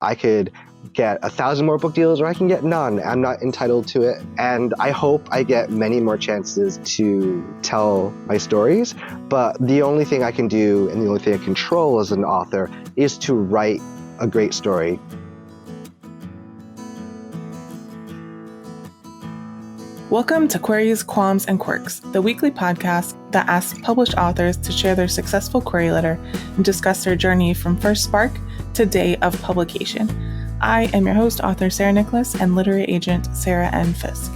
I could get 1,000 more book deals or I can get none. I'm not entitled to it. And I hope I get many more chances to tell my stories. But the only thing I can do and the only thing I control as an author is to write a great story. Welcome to Queries, Qualms, and Quirks, the weekly podcast that asks published authors to share their successful query letter and discuss their journey from first spark to day of publication. I am your host, author Sarah Nicolas, and literary agent Sarah N. Fisk.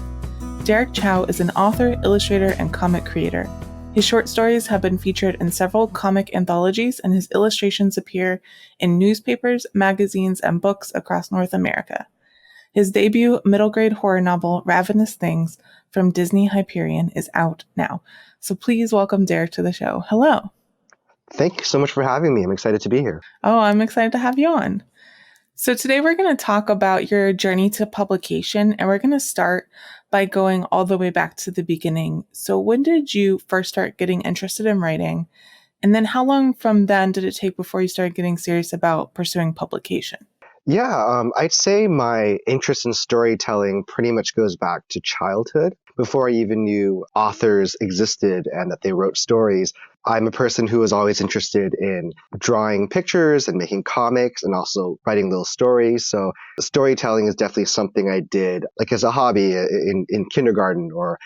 Derrick Chow is an author, illustrator, and comic creator. His short stories have been featured in several comic anthologies, and his illustrations appear in newspapers, magazines, and books across North America. His debut middle-grade horror novel, Ravenous Things, from Disney-Hyperion, is out now. So please welcome Derrick to the show. Hello. Thank you so much for having me. I'm excited to be here. Oh, I'm excited to have you on. So today we're going to talk about your journey to publication, and we're going to start by going all the way back to the beginning. So when did you first start getting interested in writing? And then how long from then did it take before you started getting serious about pursuing publication? Yeah, I'd say my interest in storytelling pretty much goes back to childhood. Before I even knew authors existed and that they wrote stories, I'm a person who was always interested in drawing pictures and making comics and also writing little stories. So storytelling is definitely something I did like as a hobby in kindergarten or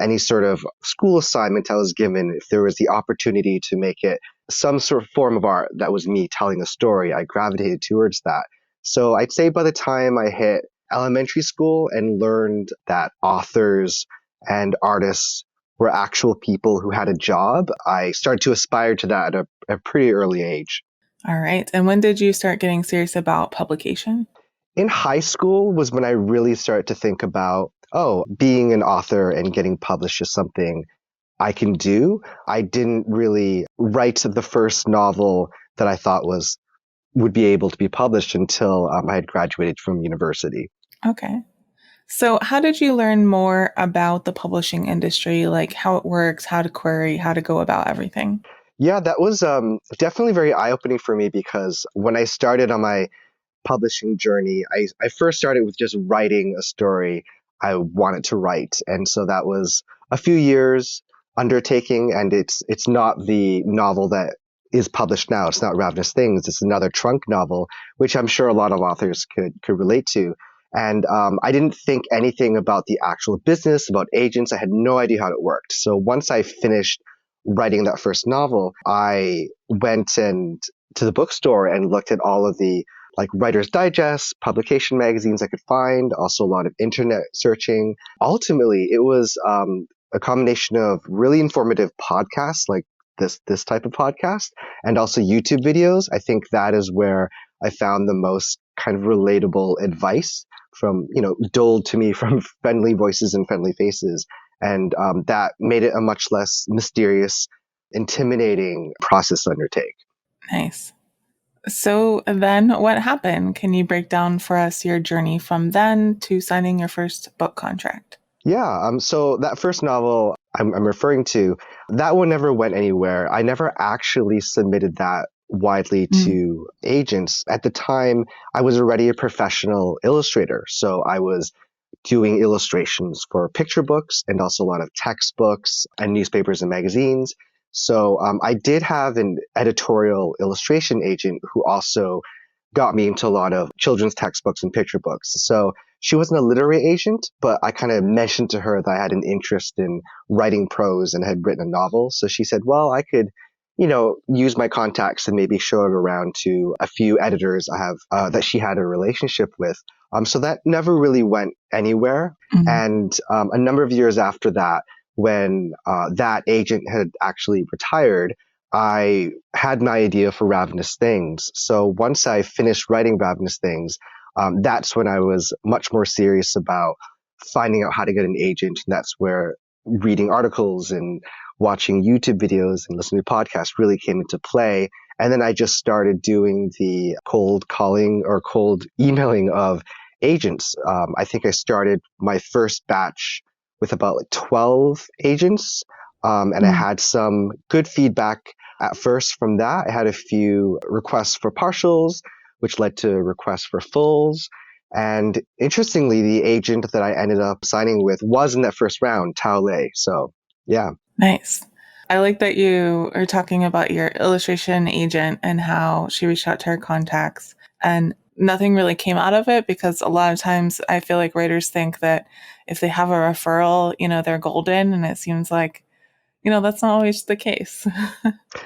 any sort of school assignment I was given. If there was the opportunity to make it some sort of form of art that was me telling a story, I gravitated towards that. So I'd say by the time I hit elementary school and learned that authors and artists were actual people who had a job, I started to aspire to that at a pretty early age. All right. And when did you start getting serious about publication? In high school was when I really started to think about, being an author and getting published is something I can do. I didn't really write the first novel that I thought would be able to be published until I had graduated from university. Okay. So how did you learn more about the publishing industry, like how it works, how to query, how to go about everything? Yeah, that was definitely very eye-opening for me because when I started on my publishing journey, I first started with just writing a story I wanted to write. And so that was a few years undertaking, and it's not the novel that is published now. It's not Ravenous Things. It's another trunk novel, which I'm sure a lot of authors could relate to. And I didn't think anything about the actual business, about agents. I had no idea how it worked. So once I finished writing that first novel, I went to the bookstore and looked at all of the like Writer's Digest, publication magazines I could find, also a lot of internet searching. Ultimately, it was a combination of really informative podcasts like this type of podcast and also YouTube videos. I think that is where I found the most kind of relatable advice from, doled to me from friendly voices and friendly faces. And that made it a much less mysterious, intimidating process to undertake. Nice. So then what happened? Can you break down for us your journey from then to signing your first book contract? Yeah, so that first novel I'm referring to, that one never went anywhere. I never actually submitted that widely to agents. At the time, I was already a professional illustrator, so I was doing illustrations for picture books and also a lot of textbooks and newspapers and magazines. So I did have an editorial illustration agent who also got me into a lot of children's textbooks and picture books. So she wasn't a literary agent, but I kind of mentioned to her that I had an interest in writing prose and had written a novel. So she said, well, I could, use my contacts and maybe show it around to a few editors I have that she had a relationship with. So that never really went anywhere. Mm-hmm. And a number of years after that, when that agent had actually retired, I had my idea for Ravenous Things. So once I finished writing Ravenous Things, that's when I was much more serious about finding out how to get an agent. And that's where reading articles and watching YouTube videos and listening to podcasts really came into play. And then I just started doing the cold calling or cold emailing of agents. I think I started my first batch with about 12 agents. And I had some good feedback at first from that. I had a few requests for partials, which led to requests for fulls. And interestingly, the agent that I ended up signing with was in that first round, Tao Lei. So, yeah. Nice. I like that you are talking about your illustration agent and how she reached out to her contacts and nothing really came out of it, because a lot of times I feel like writers think that if they have a referral, they're golden. And it seems like, that's not always the case.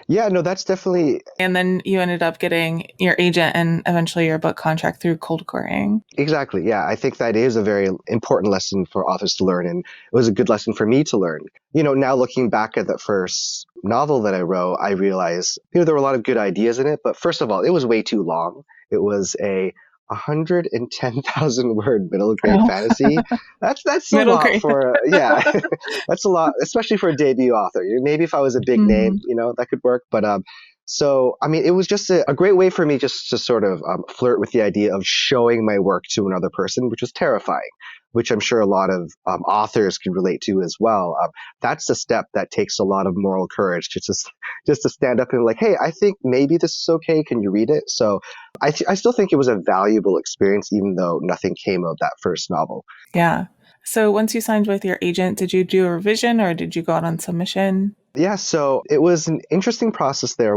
Yeah, no, that's definitely And then you ended up getting your agent and eventually your book contract through cold querying. exactly. Yeah, I think that is a very important lesson for authors to learn. And it was a good lesson for me to learn. Now looking back at that first novel that I wrote, I realized, there were a lot of good ideas in it. But first of all, it was way too long. It was a 110,000 word middle grade Oh, fantasy. That's a middle lot grade. for, yeah, that's a lot, especially for a debut author. Maybe if I was a big name, Mhm. that could work. But so, I mean, it was just a great way for me just to sort of flirt with the idea of showing my work to another person, which was terrifying, which I'm sure a lot of authors can relate to as well. That's the step that takes a lot of moral courage, just to stand up and like, hey, I think maybe this is okay. Can you read it? So I still think it was a valuable experience, even though nothing came of that first novel. Yeah. So once you signed with your agent, did you do a revision or did you go out on submission? Yeah, so it was an interesting process there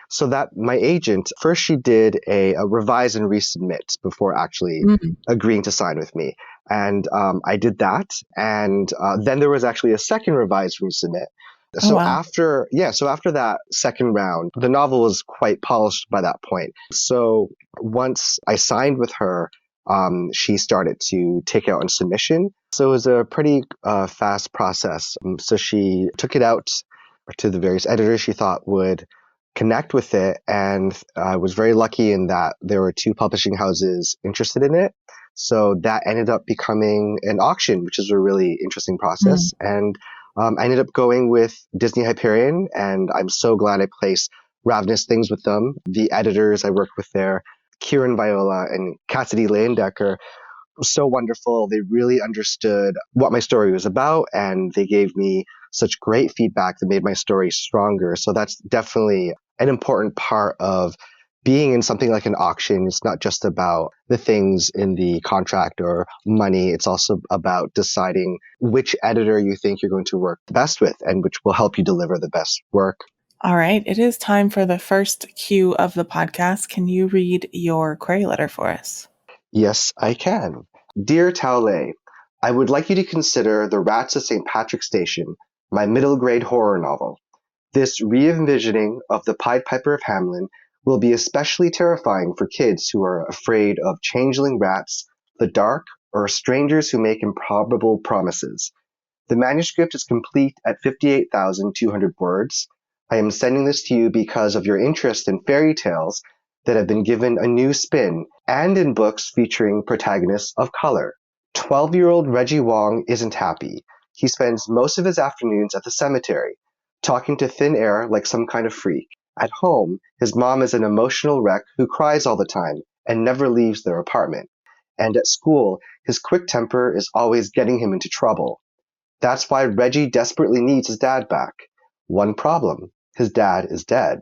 so that my agent, first she did a revise and resubmit before actually Mm. agreeing to sign with me. And I did that. And then there was actually a second revise resubmit. Oh, So wow. after that second round, the novel was quite polished by that point. So once I signed with her, she started to take it out on submission. So it was a pretty fast process. So she took it out to the various editors she thought would connect with it. And I was very lucky in that there were two publishing houses interested in it. So that ended up becoming an auction, which is a really interesting Mm. process. And I ended up going with Disney-Hyperion, and I'm so glad I placed Ravenous Things with them. The editors I worked with there, Kieran Viola and Cassidy Leyendecker, so wonderful. They really understood what my story was about, and they gave me such great feedback that made my story stronger. So that's definitely an important part of being in something like an auction. It's not just about the things in the contract or money. It's also about deciding which editor you think you're going to work best with and which will help you deliver the best work. All right. It is time for the first cue of the podcast. Can you read your query letter for us? Yes, I can. Dear Taole, I would like you to consider The Rats of St. Patrick's Station, my middle grade horror novel. This re-envisioning of the Pied Piper of Hamelin will be especially terrifying for kids who are afraid of changeling rats, the dark, or strangers who make improbable promises. The manuscript is complete at 58,200 words. I am sending this to you because of your interest in fairy tales that have been given a new spin and in books featuring protagonists of color. 12-year-old Reggie Wong isn't happy. He spends most of his afternoons at the cemetery, talking to thin air like some kind of freak. At home, his mom is an emotional wreck who cries all the time and never leaves their apartment. And at school, his quick temper is always getting him into trouble. That's why Reggie desperately needs his dad back. One problem: his dad is dead.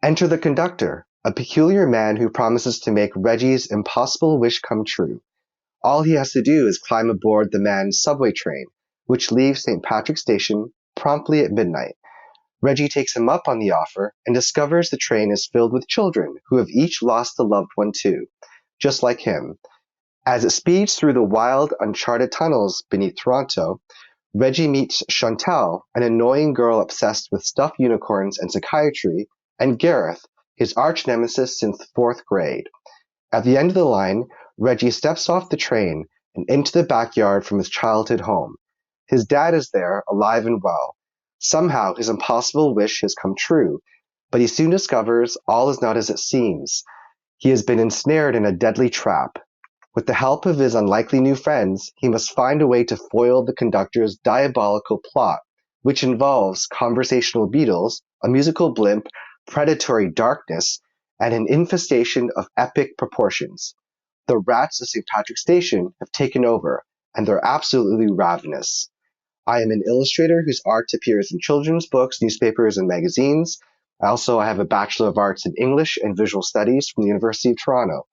Enter the conductor, a peculiar man who promises to make Reggie's impossible wish come true. All he has to do is climb aboard the man's subway train, which leaves St. Patrick's Station promptly at midnight. Reggie takes him up on the offer and discovers the train is filled with children who have each lost a loved one too, just like him. As it speeds through the wild, uncharted tunnels beneath Toronto, Reggie meets Chantal, an annoying girl obsessed with stuffed unicorns and psychiatry, and Gareth, his arch-nemesis since fourth grade. At the end of the line, Reggie steps off the train and into the backyard from his childhood home. His dad is there, alive and well. Somehow his impossible wish has come true, but he soon discovers all is not as it seems. He has been ensnared in a deadly trap. With the help of his unlikely new friends, he must find a way to foil the conductor's diabolical plot, which involves conversational beetles, a musical blimp, predatory darkness, and an infestation of epic proportions. The rats of St. Patrick's Station have taken over, and they're absolutely ravenous. I am an illustrator whose art appears in children's books, newspapers, and magazines. I have a Bachelor of Arts in English and Visual Studies from the University of Toronto.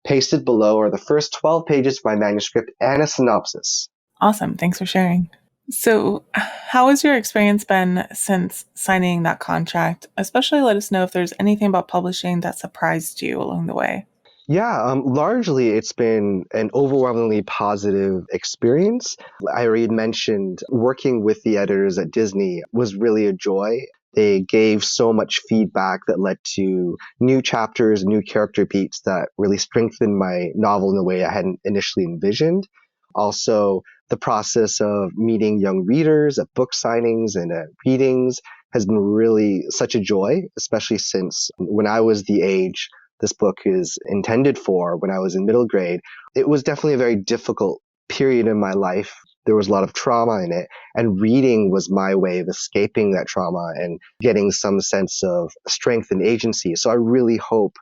Pasted below are the first 12 pages of my manuscript and a synopsis. Awesome. Thanks for sharing. So, how has your experience been since signing that contract? Especially let us know if there's anything about publishing that surprised you along the way. Yeah, largely it's been an overwhelmingly positive experience. I already mentioned working with the editors at Disney was really a joy. They gave so much feedback that led to new chapters, new character beats that really strengthened my novel in a way I hadn't initially envisioned. Also, the process of meeting young readers at book signings and at readings has been really such a joy, especially since when I was the age this book is intended for, when I was in middle grade, it was definitely a very difficult period in my life. There was a lot of trauma in it, and reading was my way of escaping that trauma and getting some sense of strength and agency. So I really hope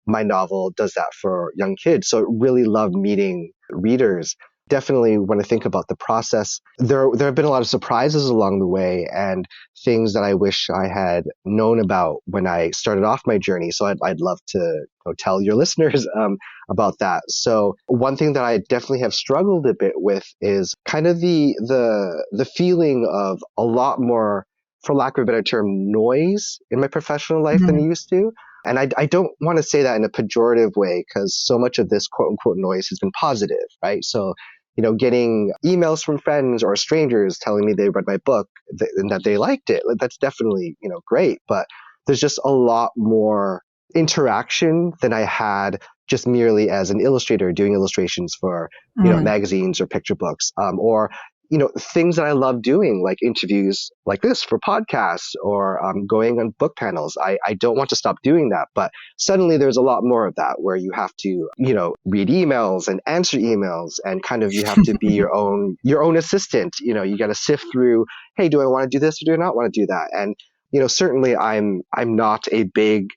my novel does that for young kids. So I really love meeting readers. Definitely, when I think about the process, there have been a lot of surprises along the way and things that I wish I had known about when I started off my journey. So I'd love to tell your listeners about that. So one thing that I definitely have struggled a bit with is kind of the feeling of a lot more, for lack of a better term, noise in my professional life than I used to. And I don't want to say that in a pejorative way because so much of this quote unquote noise has been positive, right? So, getting emails from friends or strangers telling me they read my book and that they liked it, that's definitely, great. But there's just a lot more interaction than I had just merely as an illustrator doing illustrations for, magazines or picture books, or things that I love doing, like interviews like this for podcasts or going on book panels. I don't want to stop doing that, but suddenly there's a lot more of that where you have to, read emails and answer emails and kind of you have to be your own assistant. You got to sift through, hey, do I want to do this or do I not want to do that? And, certainly I'm not a big,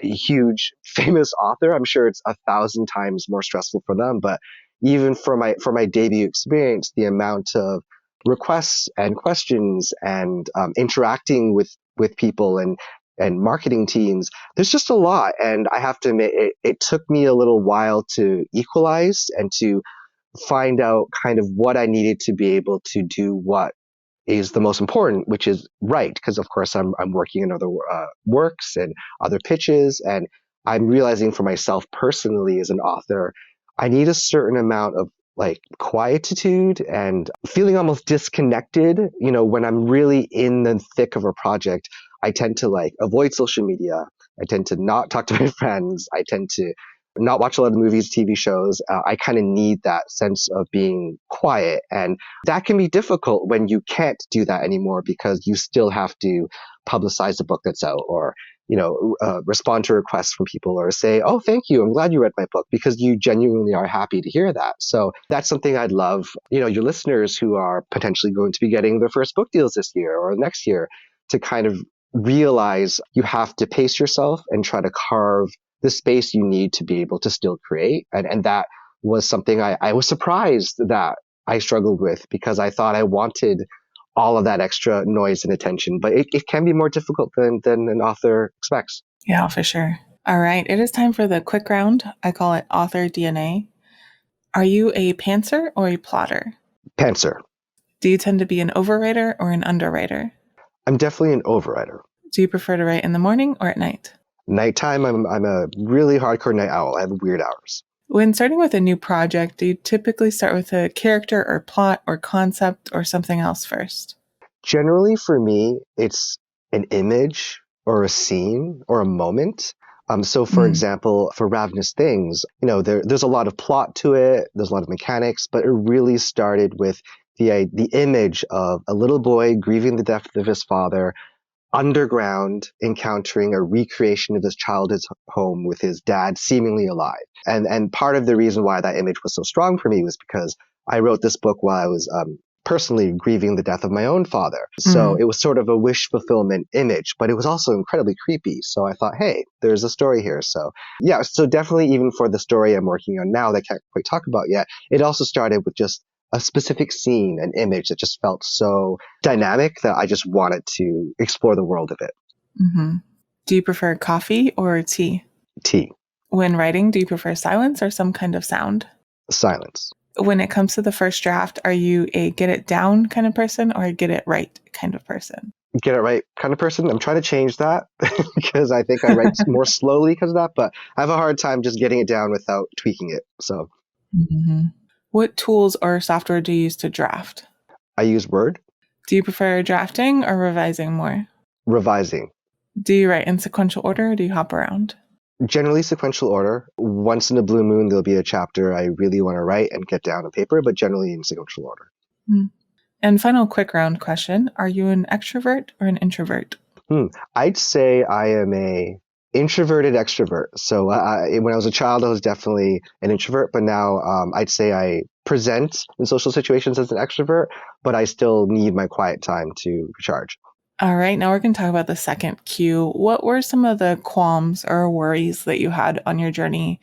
huge, famous author. I'm sure it's 1,000 times more stressful for them, but even for my debut experience, the amount of requests and questions and interacting with people and marketing teams, there's just a lot. And I have to admit, it took me a little while to equalize and to find out kind of what I needed to be able to do what is the most important, which is write. Because of course I'm working on other works and other pitches, and I'm realizing for myself personally as an author, I need a certain amount of like quietude and feeling almost disconnected. When I'm really in the thick of a project, I tend to like avoid social media. I tend to not talk to my friends. I tend to not watch a lot of movies, TV shows. I kind of need that sense of being quiet. And that can be difficult when you can't do that anymore because you still have to publicize the book that's out or, respond to requests from people or say, oh, thank you. I'm glad you read my book because you genuinely are happy to hear that. So that's something I'd love, your listeners who are potentially going to be getting their first book deals this year or next year to kind of realize you have to pace yourself and try to carve the space you need to be able to still create. And that was something I was surprised that I struggled with because I thought I wanted all of that extra noise and attention, but it can be more difficult than an author expects. Yeah, for sure. All right. It is time for the quick round. I call it author DNA. Are you a pantser or a plotter? Pantser. Do you tend to be an overwriter or an underwriter? I'm definitely an overwriter. Do you prefer to write in the morning or at night? Nighttime, I'm a really hardcore night owl. I have weird hours. When starting with a new project, do you typically start with a character or plot or concept or something else first? Generally, for me, it's an image or a scene or a moment. So, for example, for Ravenous Things, there's a lot of plot to it. There's a lot of mechanics, but it really started with the image of a little boy grieving the death of his father, underground, encountering a recreation of his childhood home with his dad seemingly alive. And part of the reason why that image was so strong for me was because I wrote this book while I was personally grieving the death of my own father. So it was sort of a wish fulfillment image, but it was also incredibly creepy. So I thought, hey, there's a story here. So yeah, so definitely even for the story I'm working on now that I can't quite talk about yet, it also started with just a specific scene, an image that just felt so dynamic that I just wanted to explore the world of it. Mm-hmm. Do you prefer coffee or tea? Tea. When writing, do you prefer silence or some kind of sound? Silence. When it comes to the first draft, are you a get it down kind of person or a get it right kind of person? Get it right kind of person. I'm trying to change that because I think I write more slowly because of that, but I have a hard time just getting it down without tweaking it. So Mm-hmm. What tools or software do you use to draft? I use Word. Do you prefer drafting or revising more? Revising. Do you write in sequential order or do you hop around? Generally sequential order. Once in a blue moon, there'll be a chapter I really want to write and get down on paper, but generally in sequential order. Hmm. And final quick round question. Are you an extrovert or an introvert? I'd say I am a introverted extrovert. So when I was a child, I was definitely an introvert, but now I'd say I present in social situations as an extrovert, but I still need my quiet time to recharge. All right, now we're going to talk about the second Q. What were some of the qualms or worries that you had on your journey?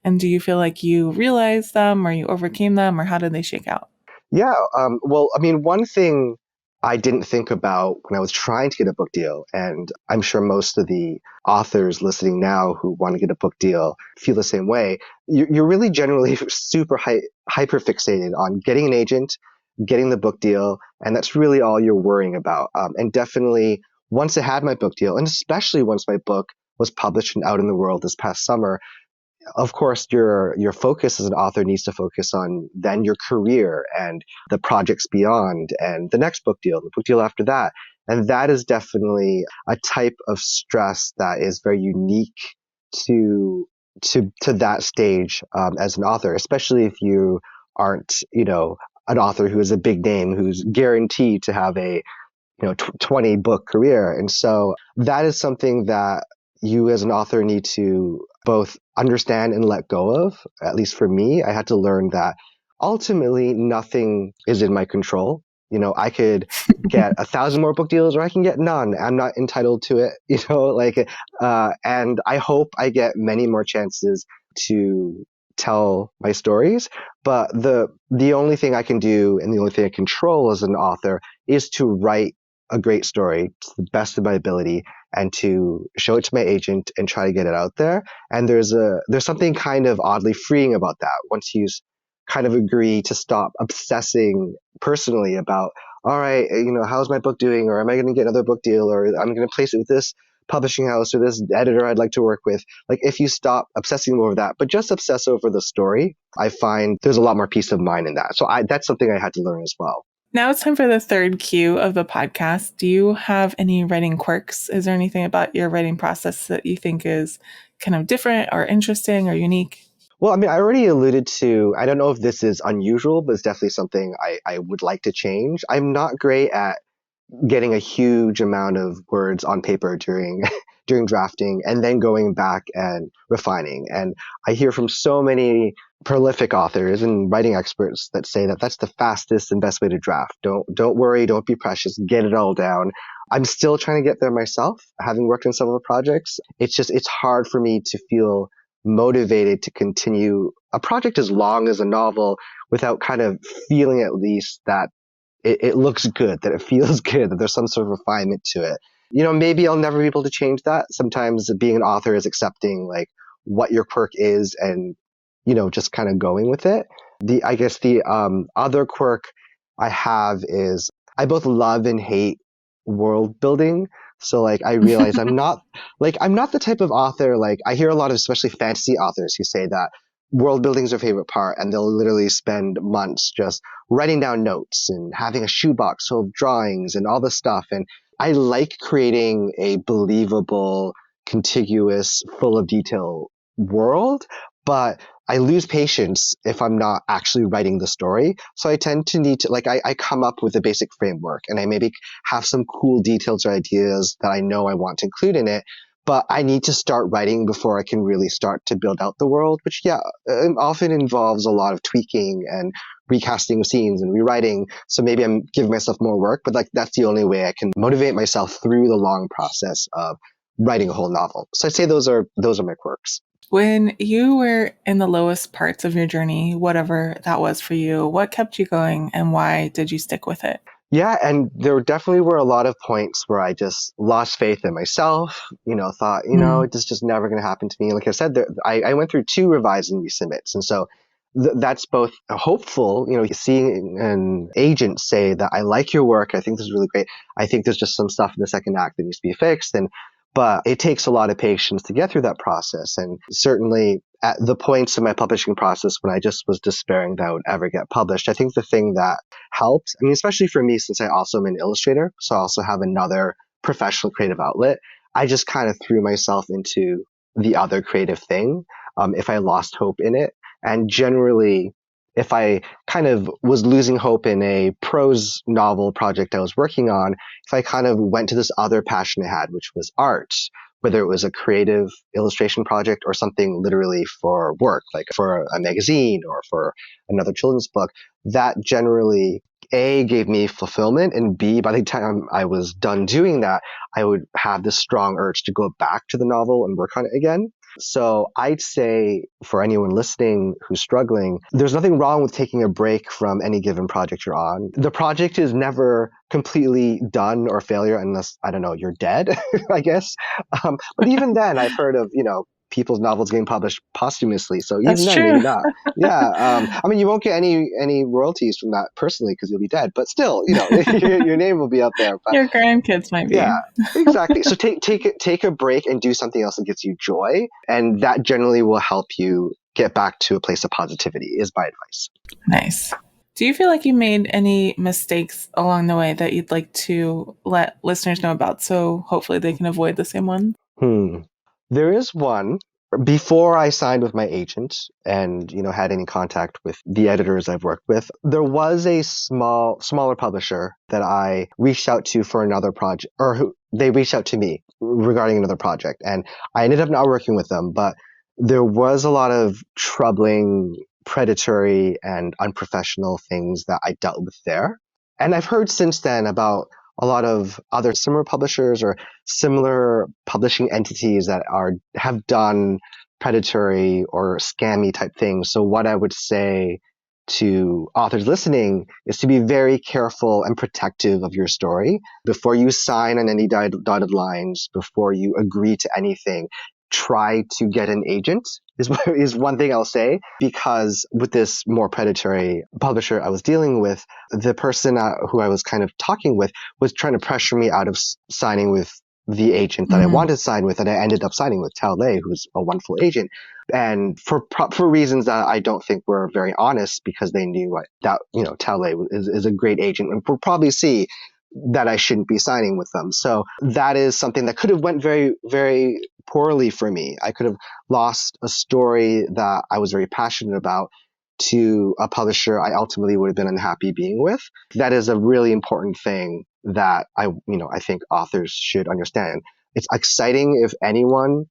And do you feel like you realized them or you overcame them or how did they shake out? Yeah. Well, I mean, one thing I didn't think about when I was trying to get a book deal, and I'm sure most of the authors listening now who want to get a book deal feel the same way. You're really generally super hyper fixated on getting an agent, getting the book deal, and that's really all you're worrying about. And definitely once I had my book deal, and especially once my book was published and out in the world this past summer, of course your focus as an author needs to focus on then your career and the projects beyond and the next book deal after that. And that is definitely a type of stress that is very unique to to that stage as an author, especially if you aren't, an author who is a big name who's guaranteed to have a 20 book career. And so that is something that you as an author need to both understand and let go of. At least for me, I had to learn that ultimately nothing is in my control. I could get 1,000 more book deals or I can get none. I'm not entitled to it, and I hope I get many more chances to tell my stories. But the only thing I can do and the only thing I control as an author is to write a great story to the best of my ability and to show it to my agent and try to get it out there. And there's something kind of oddly freeing about that once you kind of agree to stop obsessing personally about, all right, how's my book doing, or am I going to get another book deal, or I'm going to place it with this publishing house or this editor I'd like to work with. Like if you stop obsessing over that, but just obsess over the story, I find there's a lot more peace of mind in that. So that's something I had to learn as well. Now it's time for the third Q of the podcast. Do you have any writing quirks? Is there anything about your writing process that you think is kind of different or interesting or unique? Well, I mean, I already alluded to, I don't know if this is unusual, but it's definitely something I would like to change. I'm not great at getting a huge amount of words on paper during during drafting and then going back and refining. And I hear from so many prolific authors and writing experts that say that that's the fastest and best way to draft. Don't worry, don't be precious, get it all down. I'm still trying to get there myself, having worked on several projects. It's hard for me to feel motivated to continue a project as long as a novel without kind of feeling at least that it looks good, that it feels good, that there's some sort of refinement to it. Maybe I'll never be able to change that. Sometimes being an author is accepting like what your quirk is and, just kind of going with it. I guess the other quirk I have is I both love and hate world building. So like I realize I'm not the type of author, like I hear a lot of especially fantasy authors who say that world building is their favorite part and they'll literally spend months just writing down notes and having a shoebox full of drawings and all this stuff. And I like creating a believable, contiguous, full of detail world, but I lose patience if I'm not actually writing the story. So I tend to need to, like, I come up with a basic framework and I maybe have some cool details or ideas that I know I want to include in it. But I need to start writing before I can really start to build out the world, which, yeah, often involves a lot of tweaking and recasting of scenes and rewriting. So maybe I'm giving myself more work, but like that's the only way I can motivate myself through the long process of writing a whole novel. So I'd say those are my quirks. When you were in the lowest parts of your journey, whatever that was for you, what kept you going and why did you stick with it? Yeah, and there definitely were a lot of points where I just lost faith in myself, thought, Mm, it's just never going to happen to me. Like I said, I went through two revise and resubmits. And so that's both hopeful, seeing an agent say that I like your work. I think this is really great. I think there's just some stuff in the second act that needs to be fixed. But it takes a lot of patience to get through that process. And certainly at the points in my publishing process when I just was despairing that I would ever get published, I think the thing that helped. I mean, especially for me, since I also am an illustrator, so I also have another professional creative outlet. I just kind of threw myself into the other creative thing if I lost hope in it. And generally, if I kind of was losing hope in a prose novel project I was working on, if I kind of went to this other passion I had, which was art, whether it was a creative illustration project or something literally for work, like for a magazine or for another children's book, that generally A gave me fulfillment, and B, by the time I was done doing that, I would have this strong urge to go back to the novel and work on it again. So I'd say for anyone listening who's struggling, there's nothing wrong with taking a break from any given project you're on. The project is never completely done or failure unless, I don't know, you're dead, I guess. But even then, I've heard of, people's novels getting published posthumously. So even that's then, true. maybe not. Yeah. I mean, you won't get any royalties from that personally because you'll be dead, but still, your name will be out there. But Your grandkids might yeah, be. exactly. So take a break and do something else that gives you joy, and that generally will help you get back to a place of positivity. Is my advice. Nice. Do you feel like you made any mistakes along the way that you'd like to let listeners know about so hopefully they can avoid the same one? Hmm. There is one. Before I signed with my agent and had any contact with the editors I've worked with, there was a smaller publisher that I reached out to for another project, or they reached out to me regarding another project, and I ended up not working with them. But there was a lot of troubling, predatory, and unprofessional things that I dealt with there, and I've heard since then about a lot of other similar publishers or similar publishing entities that have done predatory or scammy type things. So what I would say to authors listening is to be very careful and protective of your story before you sign on any dotted lines, before you agree to anything. Try to get an agent is one thing I'll say, because with this more predatory publisher I was dealing with, the person who I was kind of talking with was trying to pressure me out of signing with the agent that I Mm, wanted to sign with, and I ended up signing with Tao Lei, who's a wonderful agent, and for reasons that I don't think were very honest, because they knew that Tao Lei is a great agent and will probably see that I shouldn't be signing with them. So that is something that could have went very, very poorly for me. I could have lost a story that I was very passionate about to a publisher I ultimately would have been unhappy being with. That is a really important thing that I think authors should understand. It's exciting if anyone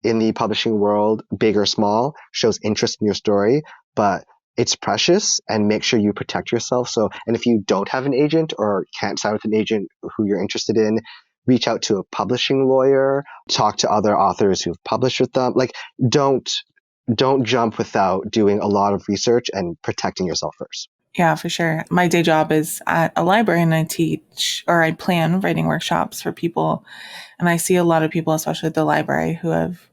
in the publishing world, big or small, shows interest in your story, but it's precious, and make sure you protect yourself. So, and if you don't have an agent or can't sign with an agent who you're interested in, reach out to a publishing lawyer, talk to other authors who've published with them. Like, don't don't jump without doing a lot of research and protecting yourself first. yeah, for sure. My day job is at a library and I teach or I plan writing workshops for people. And I see a lot of people, especially at the library, who have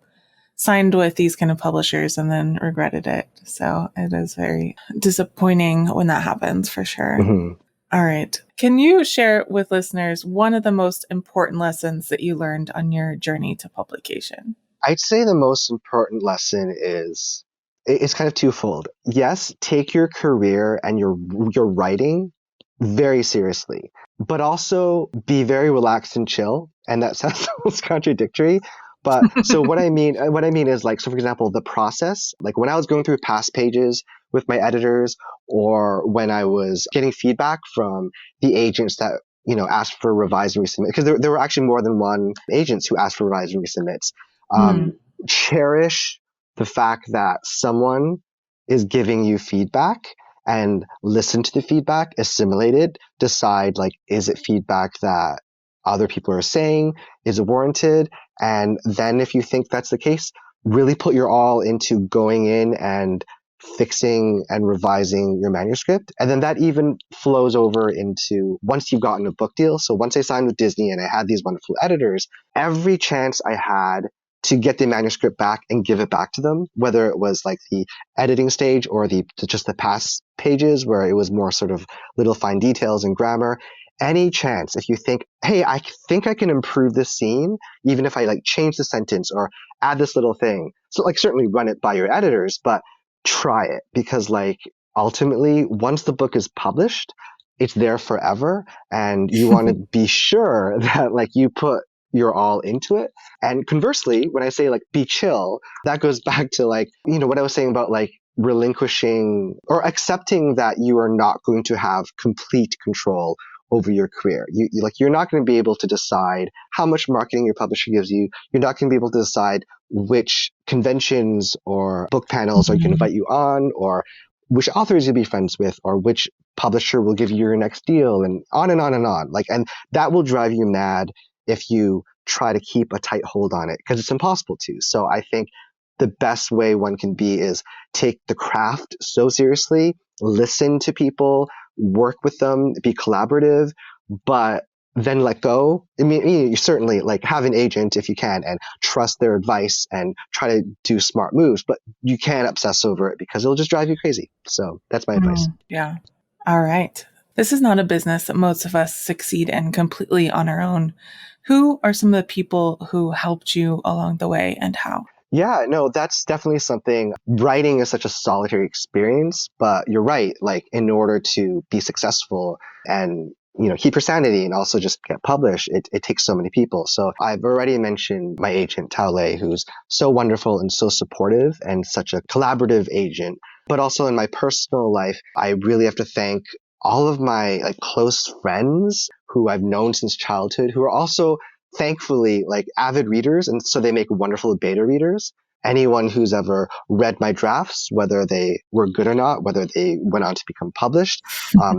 signed with these kind of publishers and then regretted it. So it is very disappointing when that happens for sure. Mhm. All right. Can you share with listeners one of the most important lessons that you learned on your journey to publication? I'd say the most important lesson is it's kind of twofold. Yes, take your career and your writing very seriously, but also be very relaxed and chill. And that sounds almost contradictory. But so what I mean is, like, so for example, the process, like when I was going through past pages with my editors, or when I was getting feedback from the agents that, asked for revise and resubmit, because there were actually more than one agents who asked for revise and resubmits. Hmm. Cherish the fact that someone is giving you feedback, and listen to the feedback, assimilate it, decide, like, is it feedback that other people are saying? Is it warranted? And then if you think that's the case, really put your all into going in and fixing and revising your manuscript. And then that even flows over into once you've gotten a book deal. So once I signed with Disney and I had these wonderful editors, every chance I had to get the manuscript back and give it back to them, whether it was like the editing stage or just the past pages where it was more sort of little fine details and grammar. Any chance, if you think, hey, I think I can improve this scene, even if I like change the sentence or add this little thing. So like certainly run it by your editors, but try it, because like ultimately once the book is published, it's there forever. And you want to be sure that like you put your all into it. And conversely, when I say like be chill, that goes back to like, what I was saying about like relinquishing or accepting that you are not going to have complete control over your career. You're not going to be able to decide how much marketing your publisher gives you. You're not going to be able to decide which conventions or book panels are going to invite you on, or which authors you'll be friends with, or which publisher will give you your next deal, and on and on and on. And that will drive you mad if you try to keep a tight hold on it, because it's impossible to. So I think the best way one can be is take the craft so seriously, listen to people, work with them, be collaborative, but then let go. I mean, you certainly like have an agent if you can and trust their advice and try to do smart moves, but you can't obsess over it because it'll just drive you crazy. So that's my advice. Yeah. All right. This is not a business that most of us succeed in completely on our own. Who are some of the people who helped you along the way and how? Yeah, no, that's definitely something. Writing is such a solitary experience, but you're right. Like in order to be successful and, keep your sanity and also just get published, it takes so many people. So I've already mentioned my agent, Tao Lei, who's so wonderful and so supportive and such a collaborative agent. But also in my personal life, I really have to thank all of my like close friends who I've known since childhood, who are also thankfully like avid readers, and so they make wonderful beta readers. Anyone who's ever read my drafts, whether they were good or not, whether they went on to become published,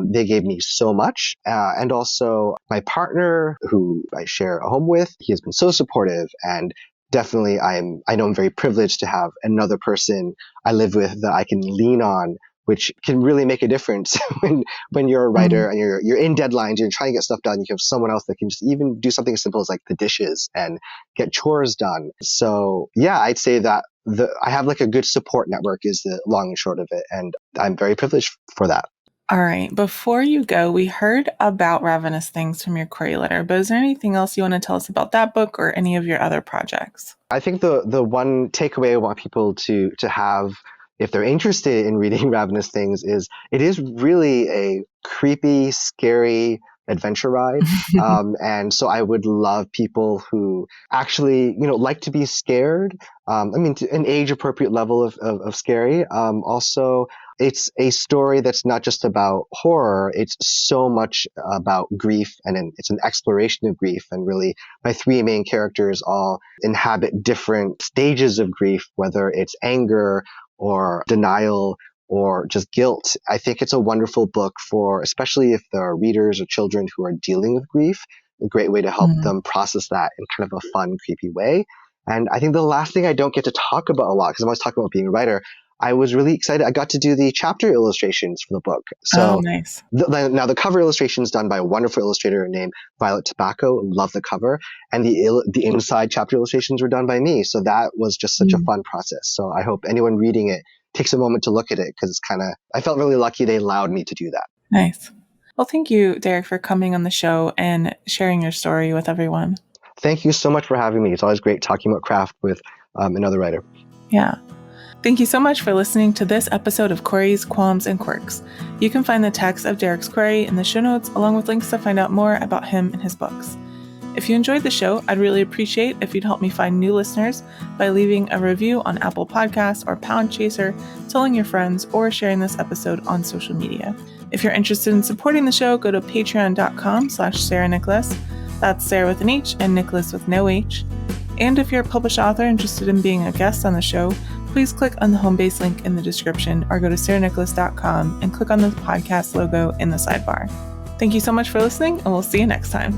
they gave me so much. And also my partner, who I share a home with, he has been so supportive, and definitely I know I'm very privileged to have another person I live with that I can lean on, which can really make a difference when you're a writer and you're in deadlines, you're trying to get stuff done. You have someone else that can just even do something as simple as like the dishes and get chores done. So yeah, I'd say that I have like a good support network is the long and short of it. And I'm very privileged for that. All right. Before you go, we heard about Ravenous Things from your query letter, but is there anything else you want to tell us about that book or any of your other projects? I think the one takeaway I want people to have, if they're interested in reading Ravenous Things, is it is really a creepy, scary adventure ride. And so I would love people who actually, like to be scared. To an age appropriate level of scary. Also, it's a story that's not just about horror. It's so much about grief, and it's an exploration of grief. And really, my three main characters all inhabit different stages of grief, whether it's anger or denial or just guilt. I think it's a wonderful book for, especially if there are readers or children who are dealing with grief, a great way to help them process that in kind of a fun, creepy way. And I think the last thing I don't get to talk about a lot, because I'm always talking about being a writer, I was really excited. I got to do the chapter illustrations for the book. So nice. Now the cover illustration is done by a wonderful illustrator named Violet Tobacco. Love the cover. And the inside chapter illustrations were done by me. So that was just such a fun process. So I hope anyone reading it takes a moment to look at it, because I felt really lucky they allowed me to do that. Nice. Well, thank you, Derrick, for coming on the show and sharing your story with everyone. Thank you so much for having me. It's always great talking about craft with another writer. Yeah. Thank you so much for listening to this episode of Queries, Qualms, and Quirks. You can find the text of Derrick's query in the show notes, along with links to find out more about him and his books. If you enjoyed the show, I'd really appreciate if you'd help me find new listeners by leaving a review on Apple Podcasts or Pound Chaser, telling your friends, or sharing this episode on social media. If you're interested in supporting the show, go to patreon.com/Sarah Nicolas. That's Sarah with an H and Nicholas with no H. And if you're a published author interested in being a guest on the show, please click on the home base link in the description or go to sarahnicolas.com and click on the podcast logo in the sidebar. Thank you so much for listening, and we'll see you next time.